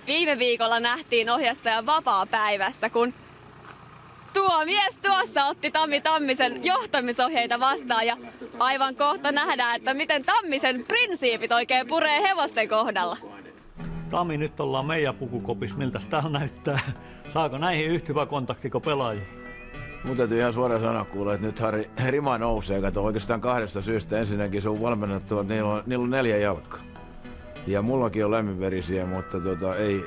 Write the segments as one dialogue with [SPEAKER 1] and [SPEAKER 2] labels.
[SPEAKER 1] Viime viikolla nähtiin ohjastajan vapaapäivässä, kun tuo mies tuossa otti Tammi Tammisen johtamisohjeita vastaan ja aivan kohta nähdään, että miten Tammisen prinsiipit oikein puree hevosten kohdalla.
[SPEAKER 2] Tammi, nyt ollaan meidän pukukopis. Miltäs täällä näyttää? Saako näihin yhtä hyvä kontaktiko pelaajia?
[SPEAKER 3] Mun täytyy ihan suoraan sanoa kuulla, että nyt Harri rima nousee. Kato oikeastaan kahdesta syystä. Ensinnäkin se on valmennettu, että niillä on 4 jalkaa. Ja mullakin on lämminverisiä, mutta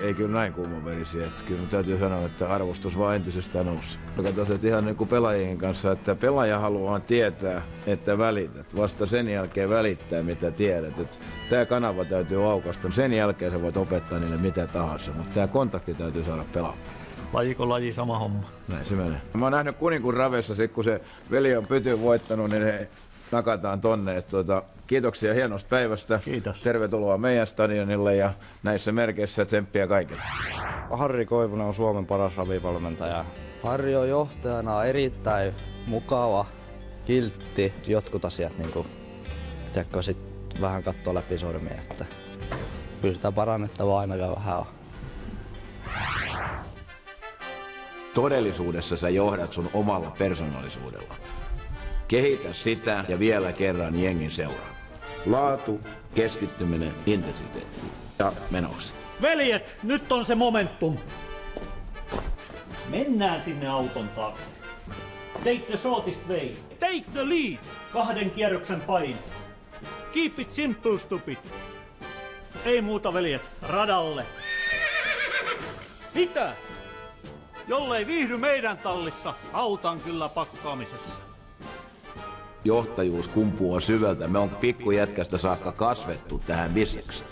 [SPEAKER 3] ei kyllä näin kuumaverisiä. Että kyllä täytyy sanoa, että arvostus vaan entisestään nousi. Katsotaan, että ihan niin kuin pelaajien kanssa, että pelaaja haluaa tietää, että välität. Vasta sen jälkeen välittää, mitä tiedät. Tämä kanava täytyy aukaista. Sen jälkeen sä voit opettaa niille mitä tahansa, mutta tämä kontakti täytyy saada pelaamaan.
[SPEAKER 2] Lajiko laji, sama homma.
[SPEAKER 3] Näin se menee. Mä oon nähnyt Kuninkuun ravessa, sit kun se veli on pytyn voittanut, niin he nakataan tonne. Kiitoksia hienosta päivästä.
[SPEAKER 2] Kiitos.
[SPEAKER 3] Tervetuloa meidän stadionille ja näissä merkeissä tsemppiä kaikille.
[SPEAKER 4] Harri Koivunen on Suomen paras ravivalmentaja. Harri on johtajana erittäin mukava, kiltti. Jotkut asiat sit vähän katsoo läpi sormia, että kyllä sitä parannettavaa ainakaan vähän on.
[SPEAKER 3] Todellisuudessa sä johdat sun omalla persoonallisuudella. Kehitä sitä ja vielä kerran jengin seuraa. Laatu, keskittyminen, intensiteetti ja menoksi.
[SPEAKER 2] Veljet, nyt on se momentum. Mennään sinne auton taakse. Take the shortest way.
[SPEAKER 5] Take the lead.
[SPEAKER 2] 2 kierroksen paine.
[SPEAKER 5] Keep it simple, stupid.
[SPEAKER 2] Ei muuta, veljet, radalle.
[SPEAKER 5] Mitä? Jollei viihdy meidän tallissa, autan kyllä pakkaamisessa.
[SPEAKER 3] Johtajuus kumpuaa syvältä. Me on pikkujätkästä saakka kasvettu tähän bisnekseen.